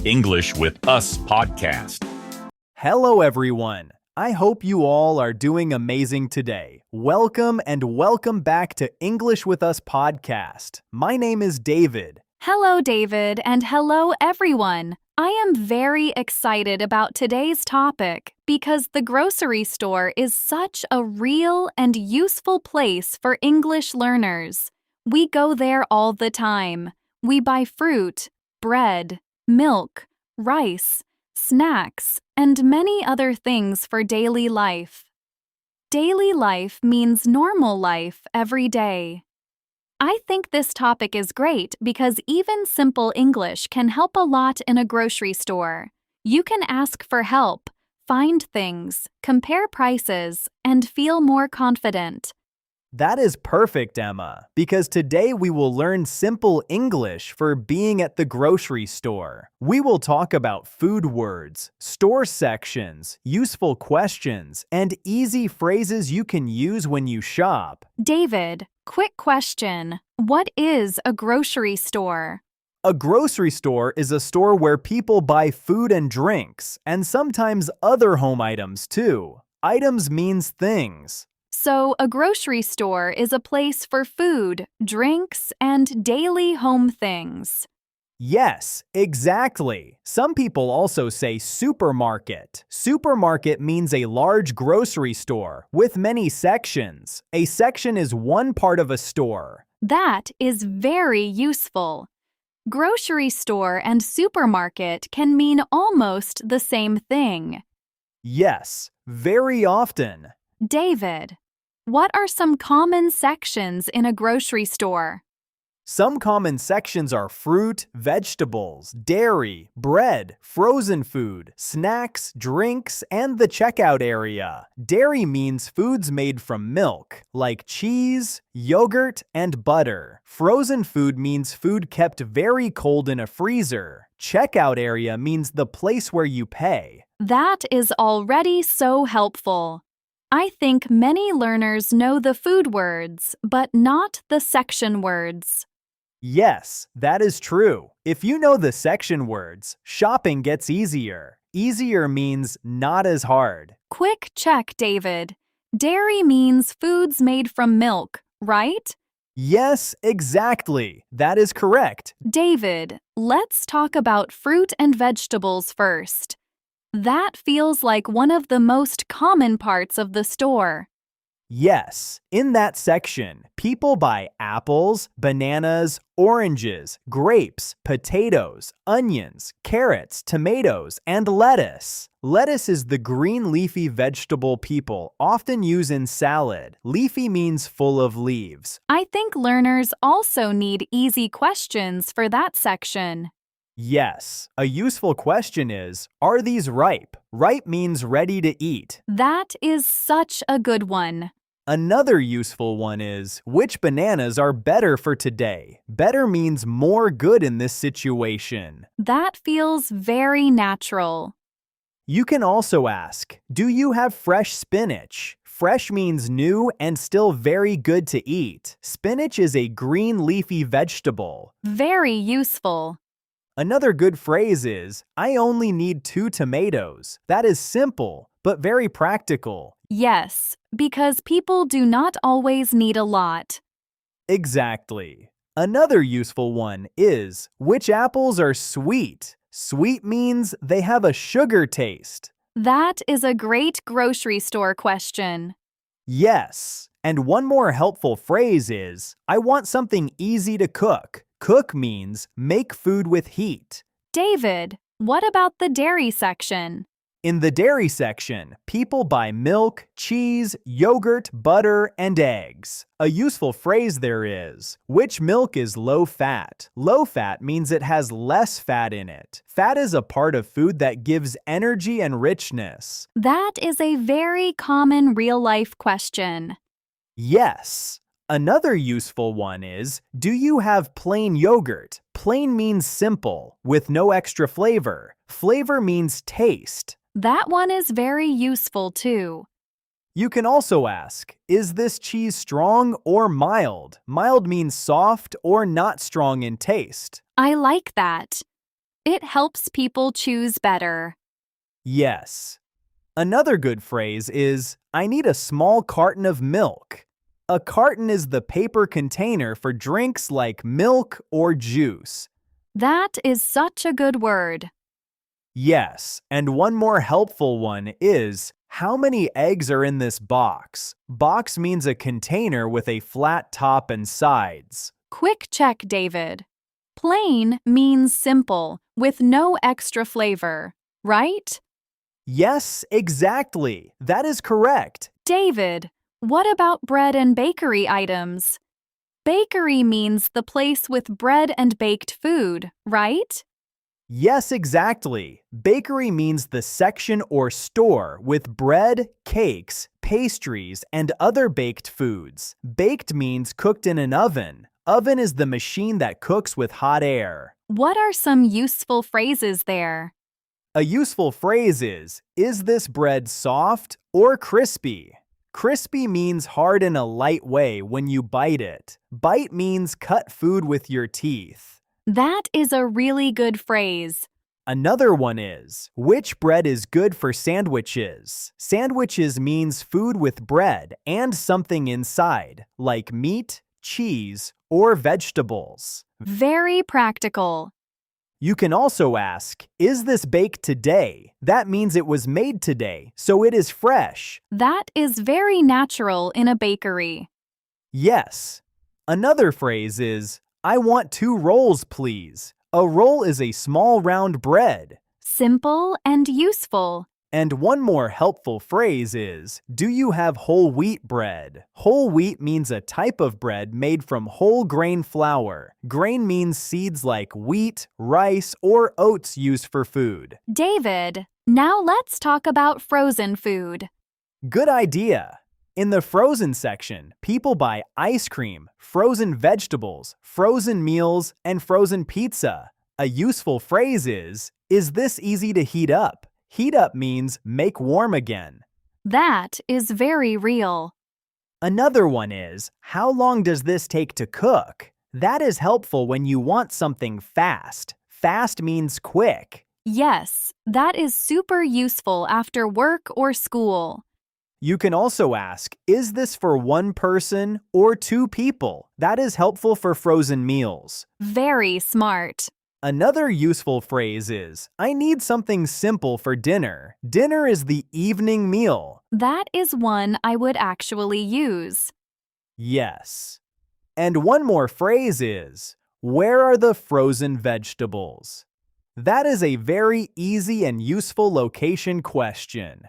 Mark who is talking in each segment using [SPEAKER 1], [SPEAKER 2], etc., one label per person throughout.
[SPEAKER 1] English with Us podcast.
[SPEAKER 2] Hello, everyone. I hope you all are doing amazing today. Welcome back to English with Us podcast. My name is David.
[SPEAKER 3] Hello, David, and hello, everyone. I am very excited about today's topic because the grocery store is such a real and useful place for English learners. We go there all the time. We buy fruit, bread, milk, rice, snacks, and many other things for daily life. Daily life means normal life every day. I think this topic is great because even simple English can help a lot in a grocery store. You can ask for help, find things, compare prices, and feel more confident.
[SPEAKER 2] That is perfect, Emma, because today we will learn simple English for being at the grocery store. We will talk about food words, store sections, useful questions, and easy phrases you can use when you shop.
[SPEAKER 3] David, quick question. What is a grocery store?
[SPEAKER 2] A grocery store is a store where people buy food and drinks, and sometimes other home items too. Items means things.
[SPEAKER 3] So, a grocery store is a place for food, drinks, and daily home things.
[SPEAKER 2] Yes, exactly. Some people also say supermarket. Supermarket means a large grocery store with many sections. A section is one part of a store.
[SPEAKER 3] That is very useful. Grocery store and supermarket can mean almost the same thing.
[SPEAKER 2] Yes, very often.
[SPEAKER 3] David, what are some common sections in a grocery store?
[SPEAKER 2] Some common sections are fruit, vegetables, dairy, bread, frozen food, snacks, drinks, and the checkout area. Dairy means foods made from milk, like cheese, yogurt, and butter. Frozen food means food kept very cold in a freezer. Checkout area means the place where you pay.
[SPEAKER 3] That is already so helpful. I think many learners know the food words, but not the section words.
[SPEAKER 2] Yes, that is true. If you know the section words, shopping gets easier. Easier means not as hard.
[SPEAKER 3] Quick check, David. Dairy means foods made from milk, right?
[SPEAKER 2] Yes, exactly. That is correct.
[SPEAKER 3] David, let's talk about fruit and vegetables first. That feels like one of the most common parts of the store.
[SPEAKER 2] Yes, in that section, people buy apples, bananas, oranges, grapes, potatoes, onions, carrots, tomatoes, and lettuce. Lettuce is the green leafy vegetable people often use in salad. Leafy means full of leaves.
[SPEAKER 3] I think learners also need easy questions for that section.
[SPEAKER 2] Yes, a useful question is, are these ripe? Ripe means ready to eat.
[SPEAKER 3] That is such a good one.
[SPEAKER 2] Another useful one is, which bananas are better for today? Better means more good in this situation.
[SPEAKER 3] That feels very natural.
[SPEAKER 2] You can also ask, do you have fresh spinach? Fresh means new and still very good to eat. Spinach is a green leafy vegetable.
[SPEAKER 3] Very useful.
[SPEAKER 2] Another good phrase is, I only need 2 tomatoes. That is simple, but very practical.
[SPEAKER 3] Yes, because people do not always need a lot.
[SPEAKER 2] Exactly. Another useful one is, which apples are sweet? Sweet means they have a sugar taste.
[SPEAKER 3] That is a great grocery store question.
[SPEAKER 2] Yes. And one more helpful phrase is, I want something easy to cook. Cook means make food with heat.
[SPEAKER 3] David, what about the dairy section?
[SPEAKER 2] In the dairy section, people buy milk, cheese, yogurt, butter, and eggs. A useful phrase there is, which milk is low fat? Low fat means it has less fat in it. Fat is a part of food that gives energy and richness.
[SPEAKER 3] That is a very common real-life question.
[SPEAKER 2] Yes. Another useful one is, do you have plain yogurt? Plain means simple, with no extra flavor. Flavor means taste.
[SPEAKER 3] That one is very useful too.
[SPEAKER 2] You can also ask, is this cheese strong or mild? Mild means soft or not strong in taste.
[SPEAKER 3] I like that. It helps people choose better.
[SPEAKER 2] Yes. Another good phrase is, I need a small carton of milk. A carton is the paper container for drinks like milk or juice.
[SPEAKER 3] That is such a good word.
[SPEAKER 2] Yes, and one more helpful one is, how many eggs are in this box? Box means a container with a flat top and sides.
[SPEAKER 3] Quick check, David. Plain means simple, with no extra flavor, right?
[SPEAKER 2] Yes, exactly. That is correct.
[SPEAKER 3] David, what about bread and bakery items? Bakery means the place with bread and baked food, right?
[SPEAKER 2] Yes, exactly. Bakery means the section or store with bread, cakes, pastries, and other baked foods. Baked means cooked in an oven. Oven is the machine that cooks with hot air.
[SPEAKER 3] What are some useful phrases there?
[SPEAKER 2] A useful phrase is this bread soft or crispy? Crispy means hard in a light way when you bite it. Bite means cut food with your teeth.
[SPEAKER 3] That is a really good phrase.
[SPEAKER 2] Another one is, which bread is good for sandwiches? Sandwiches means food with bread and something inside, like meat, cheese, or vegetables.
[SPEAKER 3] Very practical.
[SPEAKER 2] You can also ask, is this baked today? That means it was made today, so it is fresh.
[SPEAKER 3] That is very natural in a bakery.
[SPEAKER 2] Yes. Another phrase is, I want 2 rolls, please. A roll is a small round bread.
[SPEAKER 3] Simple and useful.
[SPEAKER 2] And one more helpful phrase is, do you have whole wheat bread? Whole wheat means a type of bread made from whole grain flour. Grain means seeds like wheat, rice, or oats used for food.
[SPEAKER 3] David, now let's talk about frozen food.
[SPEAKER 2] Good idea. In the frozen section, people buy ice cream, frozen vegetables, frozen meals, and frozen pizza. A useful phrase is this easy to heat up? Heat up means make warm again.
[SPEAKER 3] That is very real.
[SPEAKER 2] Another one is, how long does this take to cook? That is helpful when you want something fast. Fast means quick.
[SPEAKER 3] Yes, that is super useful after work or school.
[SPEAKER 2] You can also ask, is this for 1 person or 2 people? That is helpful for frozen meals.
[SPEAKER 3] Very smart.
[SPEAKER 2] Another useful phrase is, I need something simple for dinner. Dinner is the evening meal.
[SPEAKER 3] That is one I would actually use.
[SPEAKER 2] Yes. And one more phrase is, where are the frozen vegetables? That is a very easy and useful location question.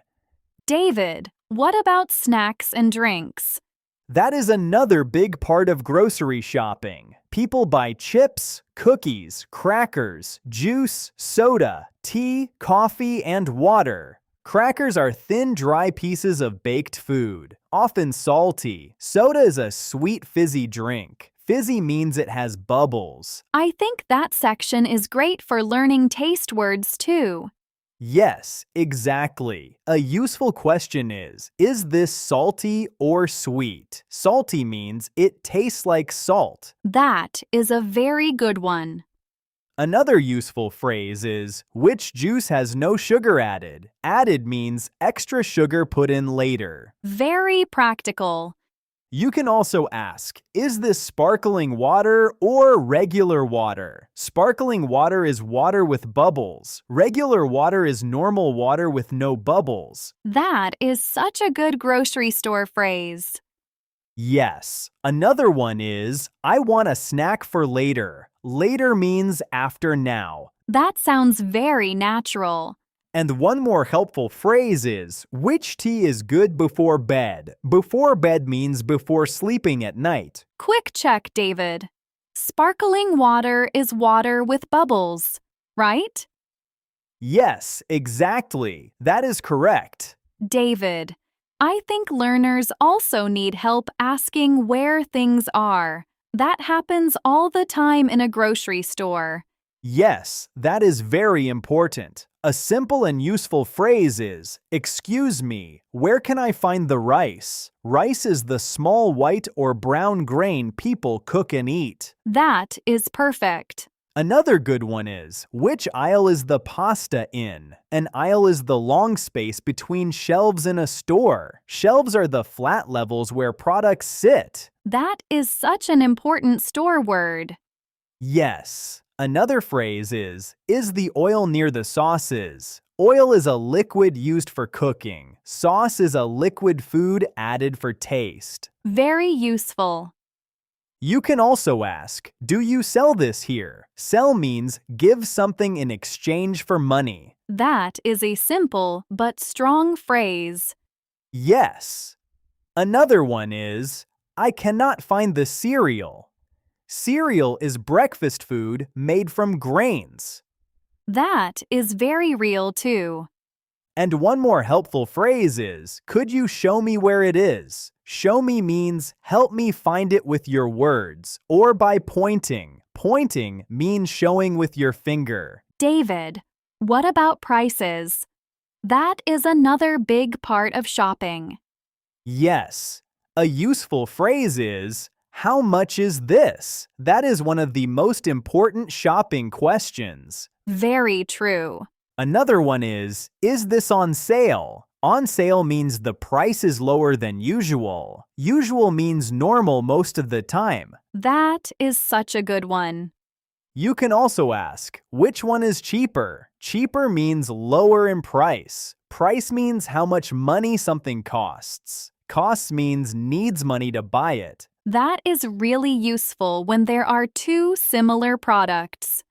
[SPEAKER 3] David, what about snacks and drinks?
[SPEAKER 2] That is another big part of grocery shopping. People buy chips, cookies, crackers, juice, soda, tea, coffee, and water. Crackers are thin, dry pieces of baked food, often salty. Soda is a sweet, fizzy drink. Fizzy means it has bubbles.
[SPEAKER 3] I think that section is great for learning taste words too.
[SPEAKER 2] Yes, exactly. A useful question is this salty or sweet? Salty means it tastes like salt.
[SPEAKER 3] That is a very good one.
[SPEAKER 2] Another useful phrase is, which juice has no sugar added? Added means extra sugar put in later.
[SPEAKER 3] Very practical.
[SPEAKER 2] You can also ask, is this sparkling water or regular water? Sparkling water is water with bubbles. Regular water is normal water with no bubbles.
[SPEAKER 3] That is such a good grocery store phrase.
[SPEAKER 2] Yes. Another one is, I want a snack for later. Later means after now.
[SPEAKER 3] That sounds very natural.
[SPEAKER 2] And one more helpful phrase is, which tea is good before bed? Before bed means before sleeping at night.
[SPEAKER 3] Quick check, David. Sparkling water is water with bubbles, right?
[SPEAKER 2] Yes, exactly. That is correct.
[SPEAKER 3] David, I think learners also need help asking where things are. That happens all the time in a grocery store.
[SPEAKER 2] Yes, that is very important. A simple and useful phrase is, excuse me, where can I find the rice? Rice is the small white or brown grain people cook and eat.
[SPEAKER 3] That is perfect.
[SPEAKER 2] Another good one is, which aisle is the pasta in? An aisle is the long space between shelves in a store. Shelves are the flat levels where products sit.
[SPEAKER 3] That is such an important store word.
[SPEAKER 2] Yes. Another phrase is the oil near the sauces? Oil is a liquid used for cooking. Sauce is a liquid food added for taste.
[SPEAKER 3] Very useful.
[SPEAKER 2] You can also ask, do you sell this here? Sell means give something in exchange for money.
[SPEAKER 3] That is a simple but strong phrase.
[SPEAKER 2] Yes. Another one is, I cannot find the cereal. Cereal is breakfast food made from grains.
[SPEAKER 3] That is very real too.
[SPEAKER 2] And one more helpful phrase is, could you show me where it is? Show me means help me find it with your words or by pointing. Pointing means showing with your finger.
[SPEAKER 3] David, what about prices? That is another big part of shopping.
[SPEAKER 2] Yes. A useful phrase is, how much is this? That is one of the most important shopping questions.
[SPEAKER 3] Very true.
[SPEAKER 2] Another one is this on sale? On sale means the price is lower than usual. Usual means normal most of the time.
[SPEAKER 3] That is such a good one.
[SPEAKER 2] You can also ask, which one is cheaper? Cheaper means lower in price. Price means how much money something costs. Costs means needs money to buy it.
[SPEAKER 3] That is really useful when there are two similar products.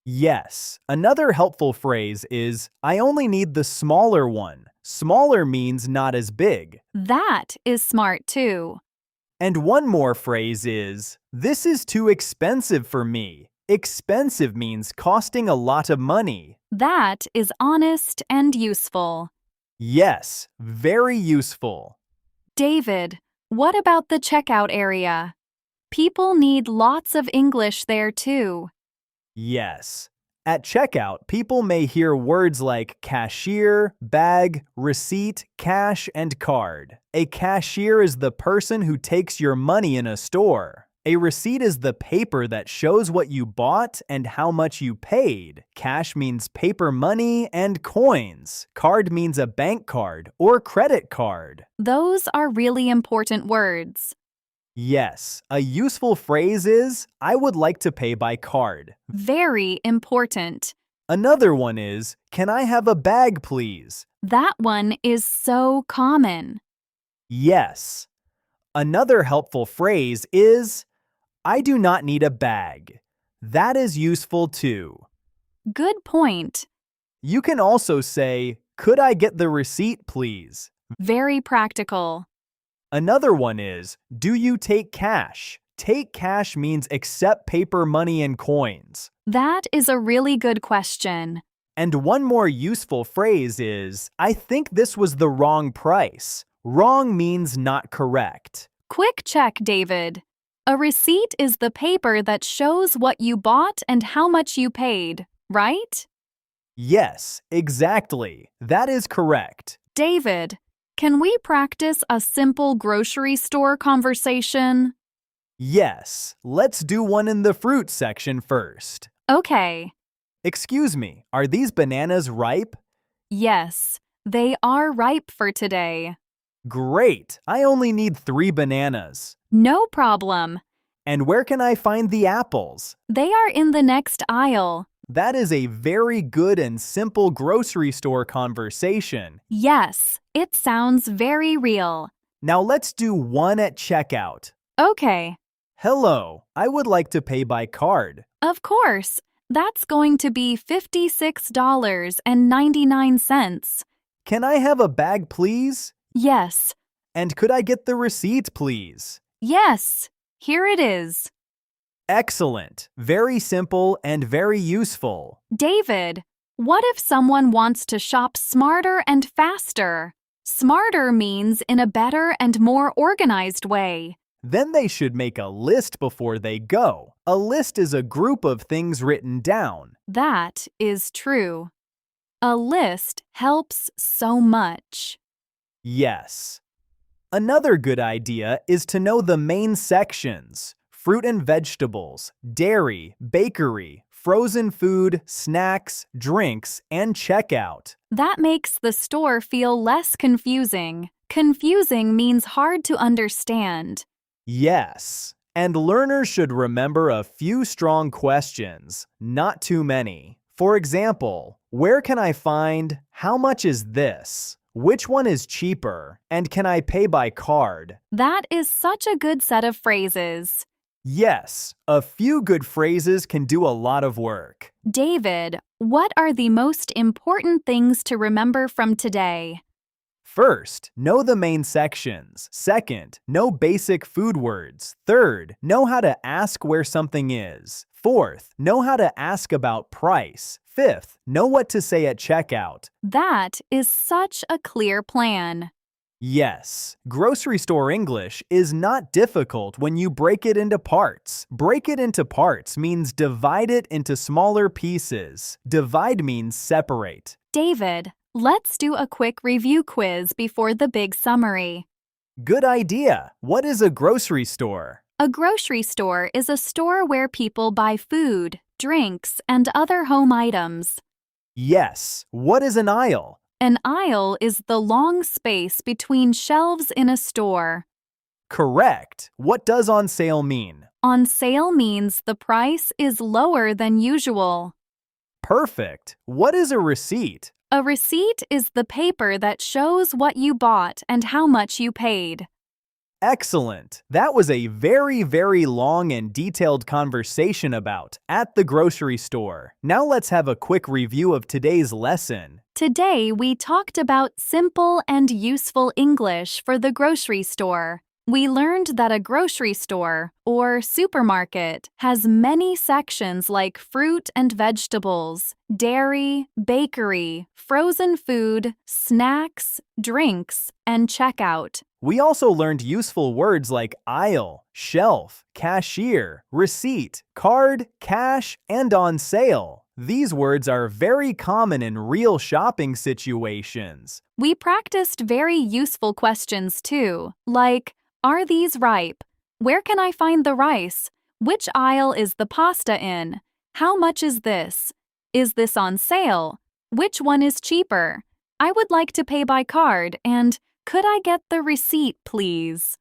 [SPEAKER 2] Yes. Another helpful phrase is, I only need the smaller one. Smaller means not as big.
[SPEAKER 3] That is smart too.
[SPEAKER 2] And one more phrase is, this is too expensive for me. Expensive means costing a lot of money.
[SPEAKER 3] That is honest and useful.
[SPEAKER 2] Yes, very useful.
[SPEAKER 3] David, what about the checkout area? People need lots of English there too.
[SPEAKER 2] Yes. At checkout, people may hear words like cashier, bag, receipt, cash, and card. A cashier is the person who takes your money in a store. A receipt is the paper that shows what you bought and how much you paid. Cash means paper money and coins. Card means a bank card or credit card.
[SPEAKER 3] Those are really important words.
[SPEAKER 2] Yes, a useful phrase is, I would like to pay by card.
[SPEAKER 3] Very important.
[SPEAKER 2] Another one is, can I have a bag, please?
[SPEAKER 3] That one is so common.
[SPEAKER 2] Yes. Another helpful phrase is, I do not need a bag. That is useful too.
[SPEAKER 3] Good point.
[SPEAKER 2] You can also say, could I get the receipt, please?
[SPEAKER 3] Very practical.
[SPEAKER 2] Another one is, do you take cash? Take cash means accept paper money and coins.
[SPEAKER 3] That is a really good question.
[SPEAKER 2] And one more useful phrase is, I think this was the wrong price. Wrong means not correct.
[SPEAKER 3] Quick check, David. A receipt is the paper that shows what you bought and how much you paid, right?
[SPEAKER 2] Yes, exactly. That is correct.
[SPEAKER 3] David, can we practice a simple grocery store conversation?
[SPEAKER 2] Yes, let's do one in the fruit section first.
[SPEAKER 3] Okay.
[SPEAKER 2] Excuse me, are these bananas ripe?
[SPEAKER 3] Yes, they are ripe for today.
[SPEAKER 2] Great, I only need 3 bananas.
[SPEAKER 3] No problem.
[SPEAKER 2] And where can I find the apples?
[SPEAKER 3] They are in the next aisle.
[SPEAKER 2] That is a very good and simple grocery store conversation.
[SPEAKER 3] Yes, it sounds very real.
[SPEAKER 2] Now let's do one at checkout.
[SPEAKER 3] Okay.
[SPEAKER 2] Hello, I would like to pay by card.
[SPEAKER 3] Of course. That's going to be $56.99.
[SPEAKER 2] Can I have a bag, please?
[SPEAKER 3] Yes.
[SPEAKER 2] And could I get the receipt, please?
[SPEAKER 3] Yes. Here it is.
[SPEAKER 2] Excellent. Very simple and very useful.
[SPEAKER 3] David, what if someone wants to shop smarter and faster? Smarter means in a better and more organized way.
[SPEAKER 2] Then they should make a list before they go. A list is a group of things written down.
[SPEAKER 3] That is true. A list helps so much.
[SPEAKER 2] Yes. Another good idea is to know the main sections: fruit and vegetables, dairy, bakery, frozen food, snacks, drinks, and checkout.
[SPEAKER 3] That makes the store feel less confusing. Confusing means hard to understand.
[SPEAKER 2] Yes, and learners should remember a few strong questions, not too many. For example, where can I find, how much is this? Which one is cheaper? And can I pay by card?
[SPEAKER 3] That is such a good set of phrases.
[SPEAKER 2] Yes, a few good phrases can do a lot of work.
[SPEAKER 3] David, what are the most important things to remember from today?
[SPEAKER 2] First, know the main sections. Second, know basic food words. Third, know how to ask where something is. Fourth, know how to ask about price. Fifth, know what to say at checkout.
[SPEAKER 3] That is such a clear plan.
[SPEAKER 2] Yes, grocery store English is not difficult when you break it into parts. Break it into parts means divide it into smaller pieces. Divide means separate.
[SPEAKER 3] David, let's do a quick review quiz before the big summary.
[SPEAKER 2] Good idea. What is a grocery store?
[SPEAKER 3] A grocery store is a store where people buy food, drinks, and other home items.
[SPEAKER 2] Yes. What is an aisle?
[SPEAKER 3] An aisle is the long space between shelves in a store.
[SPEAKER 2] Correct. What does on sale mean?
[SPEAKER 3] On sale means the price is lower than usual.
[SPEAKER 2] Perfect. What is a receipt?
[SPEAKER 3] A receipt is the paper that shows what you bought and how much you paid.
[SPEAKER 2] Excellent. That was a very long and detailed conversation about at the grocery store. Now let's have a quick review of today's lesson.
[SPEAKER 3] Today we talked about simple and useful English for the grocery store. We learned that a grocery store, or supermarket, has many sections like fruit and vegetables, dairy, bakery, frozen food, snacks, drinks, and checkout.
[SPEAKER 2] We also learned useful words like aisle, shelf, cashier, receipt, card, cash, and on sale. These words are very common in real shopping situations.
[SPEAKER 3] We practiced very useful questions too, like, are these ripe? Where can I find the rice? Which aisle is the pasta in? How much is this? Is this on sale? Which one is cheaper? I would like to pay by card, and could I get the receipt, please?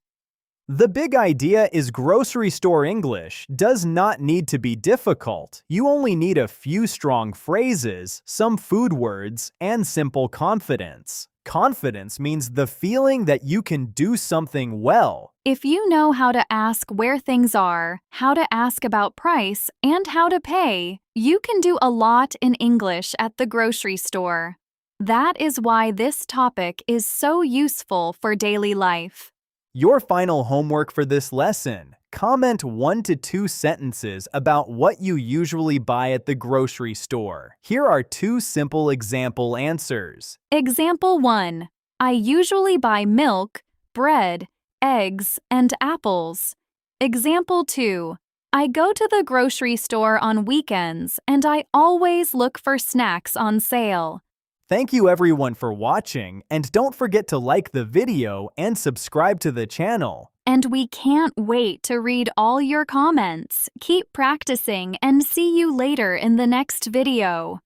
[SPEAKER 2] The big idea is grocery store English does not need to be difficult. You only need a few strong phrases, some food words, and simple confidence. Confidence means the feeling that you can do something well.
[SPEAKER 3] If you know how to ask where things are, how to ask about price, and how to pay, you can do a lot in English at the grocery store. That is why this topic is so useful for daily life.
[SPEAKER 2] Your final homework for this lesson. Comment 1 to 2 sentences about what you usually buy at the grocery store. Here are 2 simple example answers.
[SPEAKER 3] Example 1. I usually buy milk, bread, eggs, and apples. Example 2. I go to the grocery store on weekends and I always look for snacks on sale.
[SPEAKER 2] Thank you everyone for watching, and don't forget to like the video and subscribe to the channel.
[SPEAKER 3] And we can't wait to read all your comments. Keep practicing and see you later in the next video.